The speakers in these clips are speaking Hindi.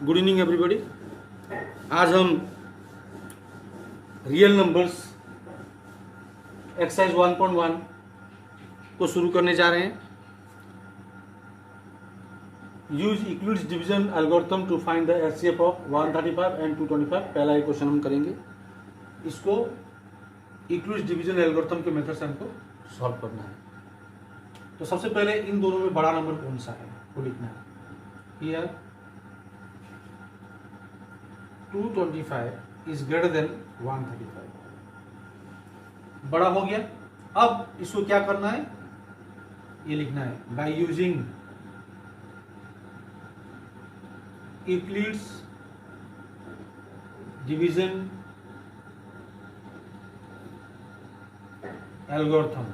Good evening everybody. आज हम रियल नंबर्स एक्सरसाइज 1.1 को शुरू करने जा रहे हैं। Use equilibrium division algorithm to find the HCF of 135 and 225। पहला एक क्वेश्चन हम करेंगे, इसको इक्विलिब्रियम डिवीजन एल्गोरिथम के मेथड से हमको सॉल्व करना है। तो सबसे पहले इन दोनों में बड़ा नंबर कौन सा है वो लिखना है। हियर 225 इज ग्रेटर देन 135, बड़ा हो गया। अब इसको क्या करना है, ये लिखना है bye using Euclid's division algorithm,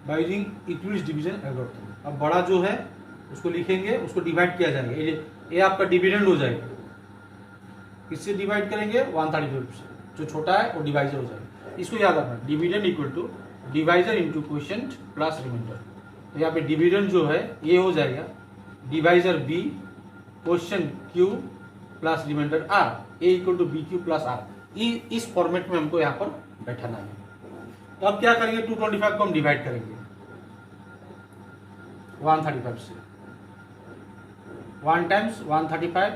bye using Euclid's division algorithm. अब बड़ा जो है उसको लिखेंगे, उसको डिवाइड किया जाएगा। ये आपका डिविडेंड हो जाएगा। किससे डिवाइड करेंगे? 135 से। जो छोटा है वो डिवाइजर हो जाएगा। इसको याद रखना, dividend equal to divisor into quotient plus remainder. तो यहाँ पे डिविडेंड जो है ये हो जाएगा divisor B quotient Q plus remainder R, A equal to B Q plus R. इस फॉर्मेट में हमको यहाँ पर बैठाना है। तो अब क्या करेंगे, 225 को हम डिवाइड करेंगे 135 से। 1 टाइम्स 135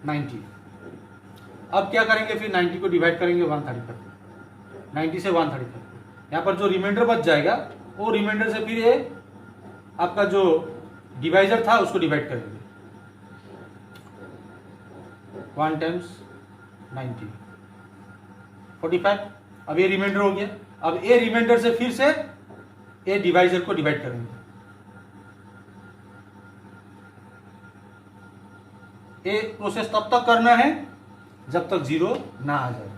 90। अब क्या करेंगे, फिर 90 को डिवाइड करेंगे 135, 90 से 135। यहाँ पर जो रिमाइंडर बच जाएगा वो रिमाइंडर से फिर ये आपका जो डिवाइजर था उसको डिवाइड करेंगे। 1 टाइम्स 90 45। अब ये रिमाइंडर हो गया। अब ये रिमाइंडर से फिर से ये डिवाइजर को डिवाइड करेंगे। ये प्रोसेस तब तक करना है जब तक 0 ना आ जाए।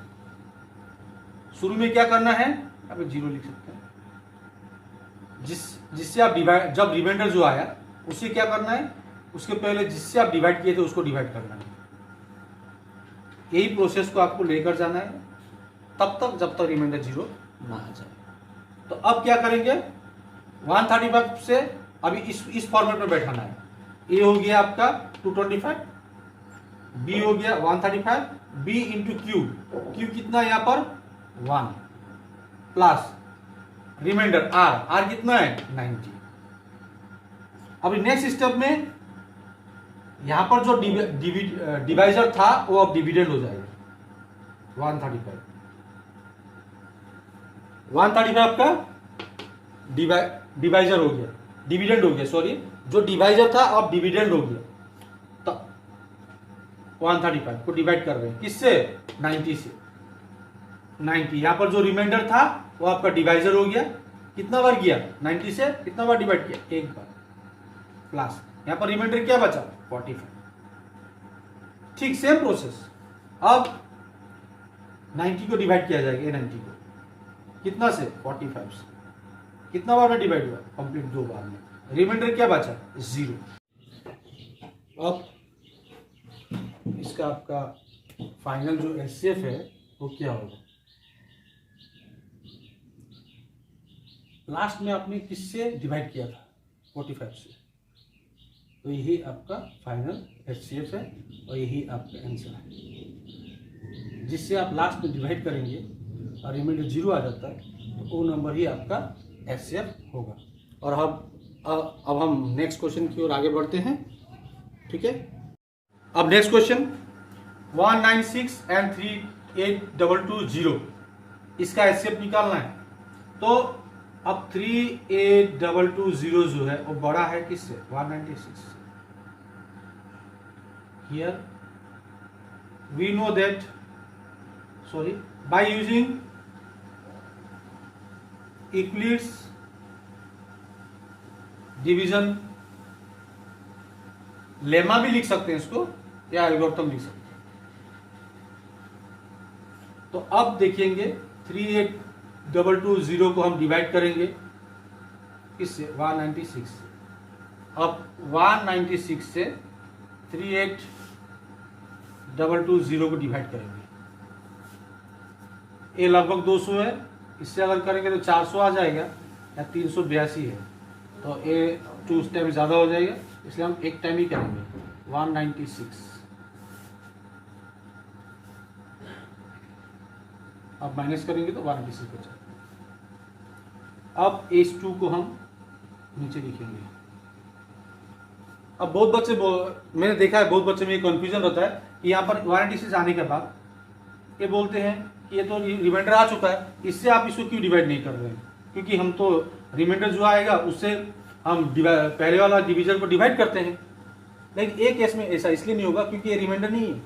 शुरू में क्या करना है, अब 0 लिख सकते हैं। जिससे आप डिवाइड, जब रिमाइंडर जो आया उससे क्या करना है, उसके पहले जिससे आप डिवाइड किए थे उसको डिवाइड करना है। यही प्रोसेस को आपको लेकर जाना है तब तक जब तक रिमाइंडर 0 ना आ जाए। तो अब क्या करेंगे, 135 से अभी इस फॉर्मेट में बैठाना है। ए हो गया आपका 225, बी हो गया 135, बी इंटू क्यू, क्यू कितना यहाँ पर 1 प्लस रिमाइंडर आर, आर कितना है 90। अभी नेक्स्ट स्टेप में यहां पर जो डिवाइजर था वो अब डिविडेंड हो जाएगा 135। 135 आपका डिवाइजर हो गया, डिविडेंड हो गया, सॉरी, जो डिवाइजर था अब डिविडेंड हो गया। 135 को डिवाइड कर रहे हैं किससे, 90 से। 90 यहां पर जो रिमाइंडर था वो आपका डिवाइजर हो गया। कितना बार किया, 90 से कितना बार डिवाइड किया, एक बार, प्लस यहां पर रिमाइंडर क्या बचा 45। ठीक सेम प्रोसेस। अब 90 को डिवाइड किया जाएगा, 90 को कितना से 45 से। कितना बार में डिवाइड हुआ, कंप्लीट 2 बार में। रिमाइंडर क्या बचा 0। अब इसका आपका फाइनल जो एचसीएफ है वो क्या होगा। लास्ट में आपने किससे डिवाइड किया था, 45 से। तो यही आपका फाइनल एचसीएफ है और यही आपका आंसर है। जिससे आप लास्ट में डिवाइड करेंगे और रिमाइंडर 0 आ जाता है तो वो नंबर ही आपका एचसीएफ होगा। और अब हम नेक्स्ट क्वेश्चन की ओर आगे बढ़ते हैं। ठीक है, अब नेक्स्ट क्वेश्चन 196 एंड 38220, इसका एचसीएफ निकालना है। तो अब 38220 जो है वो बड़ा है किससे, 196। Here we know that, sorry, by using Euclid's division lemma भी लिख सकते हैं इसको, या एल्गोरिथम लिख सकते हैं। तो अब देखेंगे 38220 को हम डिवाइड करेंगे किससे, 196 से। अब 196 से 38220 को डिवाइड करेंगे। ये लगभग 200 है, इससे अगर करेंगे तो 400 आ जाएगा, या 382 है। तो ये 2 टाइम ज़्यादा हो जाएगा, इसलिए हम एक टाइम ही करेंगे 196। अब माइनस करेंगे तो 196 बचा। अब H2 को हम नीचे लिखेंगे। अब बहुत बच्चे मैंने देखा है बहुत बच्चे में कंफ्यूजन रहता है कि यहाँ पर 196 आने के बाद ये बोलते हैं कि ये तो रिमाइंडर आ चुका है, इससे आप इसको क्यों डिवाइड नहीं कर रहे हैं, क्योंकि हम तो रिमाइंडर जो आएगा उससे हम पहले वाला डिवीजन को डिवाइड करते हैं। लेकिन एक केस में ऐसा इसलिए नहीं होगा क्योंकि ये रिमाइंडर नहीं है,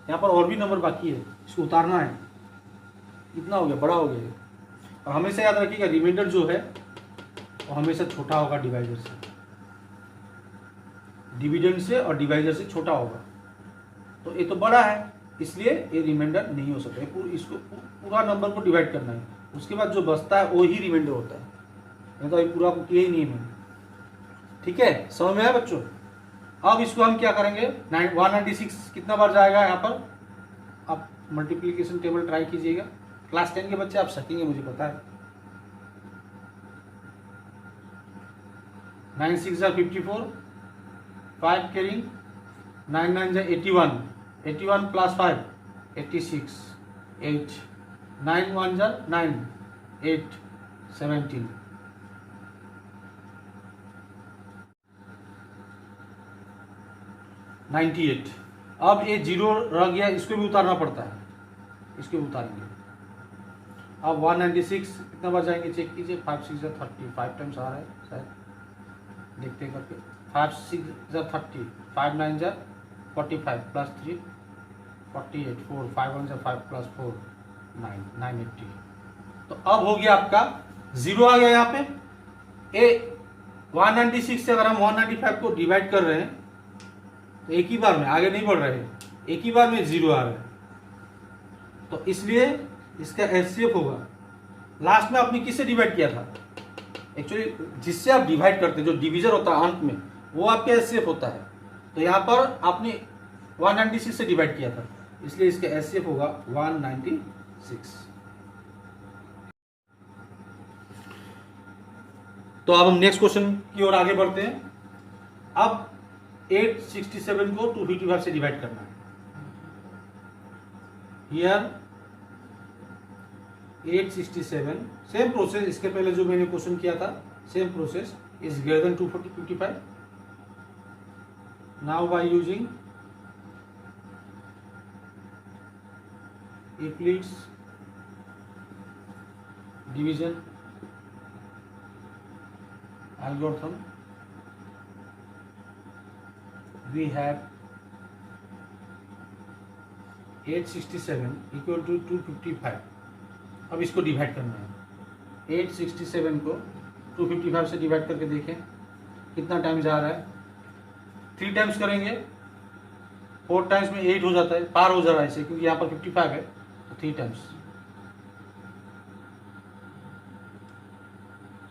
यहाँ पर और भी नंबर बाकी है, इसको उतारना है। इतना हो गया, बड़ा हो गया। और हमेशा याद रखिएगा रिमाइंडर जो है वो हमेशा छोटा होगा डिवाइजर से, डिविडेंड से और डिवाइजर से छोटा होगा। तो ये तो बड़ा है इसलिए ये रिमाइंडर नहीं हो सकता है। इसको पूरा नंबर को डिवाइड करना है, उसके बाद जो बचता है वो ही रिमाइंडर होता है। नहीं तो ये पूरा को किया ही नहीं है मैंने। ठीक है, समझ में आया बच्चों? अब इसको हम क्या करेंगे, 196 कितना बार जाएगा यहाँ पर? आप मल्टीप्लीकेशन टेबल ट्राई कीजिएगा। क्लास 10 के बच्चे आप सकेंगे, मुझे पता है। 9 6 54, 5 कैरिंग, 9 9 81, 81 प्लस 5 86, 8 9 1 9, 8 17, 98। अब ये 0 रह गया, इसको भी उतारना पड़ता है, इसको भी उतारेंगे। अब 196 कितना बार जाएंगे चेक कीजिए। 5 6 30, 5 टाइम्स आ रहा है शायद, देखते करके। 5 6 30, 5 9 45 प्लस 3 48, 4 5 1 5 प्लस 4 9 980। तो अब हो गया आपका 0 आ गया यहाँ पे। ए 196 से अगर हम 195 को डिवाइड कर रहे हैं तो एक ही बार में, आगे नहीं बढ़ रहे हैं, एक ही बार में 0 आ रहा है। तो इसलिए इसका एचसीएफ होगा। लास्ट में आपने किससे डिवाइड किया था? एक्चुअली जिससे आप डिवाइड करते हैं, जो डिवीजन होता है अंत में, वो आपका एचसीएफ होता है। तो यहाँ पर आपने 196 से डिवाइड किया था, इसलिए इसका एचसीएफ होगा 196। तो अब हम नेक्स्ट क्वेश्चन की ओर आगे बढ़ते हैं। अब 867 को 255 से डिवाइड करना है। हियर 867, सेम प्रोसेस, इसके पहले जो मैंने क्वेश्चन किया था same process, is greater than 255। Now by using Euclid's division algorithm, we have 867 equal to 255। अब इसको डिवाइड करना है। 867 को 255 से डिवाइड करके देखें कितना टाइम्स आ रहा है। 3 टाइम्स करेंगे, 4 टाइम्स में 8 हो जाता है, पार हो जा रहा है इसे, क्योंकि यहाँ पर 55 है। तो 3 टाइम्स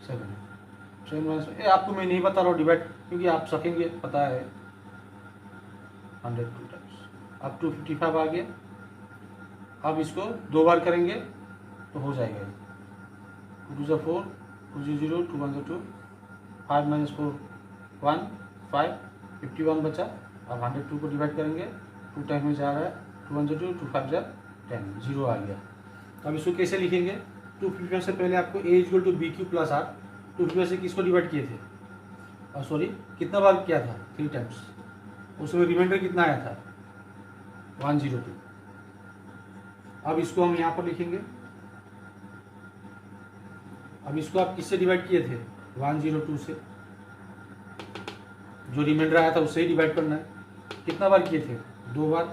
7 आपको मैं नहीं बता रहा हूँ डिवाइड, क्योंकि आप सकेंगे, पता है। 102 टाइम्स, अब 255 आ गया। अब इसको 2 बार करेंगे तो हो जाएगा। 2 2 4, 2 0 2 1 2, 5 - 4 1 5, 51 बचा। अब 102 को डिवाइड करेंगे, 2 टाइम में जा रहा है। 2 1 2, 2 5 10, 0 आ गया। तो अब इसको कैसे लिखेंगे? 255 से पहले आपको a equal to B Q plus R. 255 से किसको डिवाइड किए थे? और सॉरी कितना बार किया था? 3 टाइम्स। उसमें रिमाइंडर कितना आया था? 102। अब इसको हम यहाँ पर लिखेंगे। अब इसको आप किससे डिवाइड किए थे? 102 से। जो रिमाइंडर आया था उससे ही डिवाइड करना है। कितना बार किए थे? 2 बार,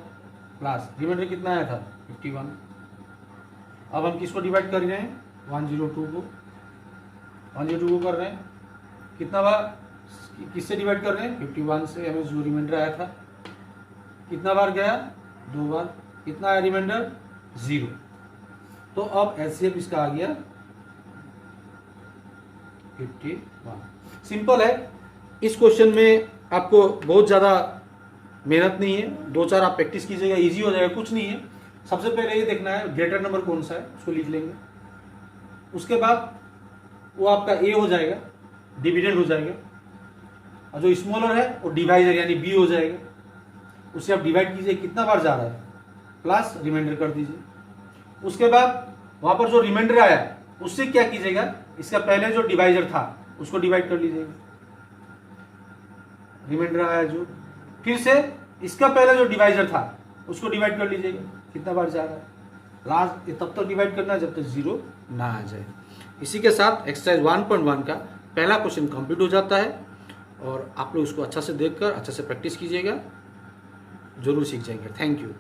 प्लस रिमाइंडर कितना आया था? 51। अब हम किसको डिवाइड कर रहे हैं? 102 को। 102 को कर रहे हैं, कितना बार किससे डिवाइड कर रहे हैं? 51 से। हमें जो रिमाइंडर आया था कितना बार गया? 2 बार। कितना आया रिमाइंडर? 0। तो अब एचसीएफ इसका आ गया 51। सिंपल है। इस क्वेश्चन में आपको बहुत ज़्यादा मेहनत नहीं है, 2-4 आप प्रैक्टिस कीजिएगा, इजी हो जाएगा, कुछ नहीं है। सबसे पहले ये देखना है ग्रेटर नंबर कौन सा है, उसको लिख लेंगे। उसके बाद वो आपका ए हो जाएगा, डिविडेंड हो जाएगा। और जो स्मॉलर है वो डिवाइजर यानी बी हो जाएगा, उसे आप डिवाइड कीजिए, कितना बार जा रहा है प्लस रिमाइंडर कर दीजिए। उसके बाद वहां पर जो रिमाइंडर आया उससे क्या कीजिएगा, इसका पहले जो डिवाइजर था उसको डिवाइड कर लीजिएगा, रिमाइंडर आया जो, फिर से इसका पहले जो डिवाइजर था उसको डिवाइड कर लीजिएगा, कितना बार जा रहा है लास्ट, ये तब तक डिवाइड करना है जब तक 0 ना आ जाए। इसी के साथ एक्सरसाइज 1.1 का पहला क्वेश्चन कंप्लीट हो जाता है और आप लोग उसको अच्छा से देखकर अच्छा से प्रैक्टिस कीजिएगा, जरूर सीख जाएंगे। Thank you.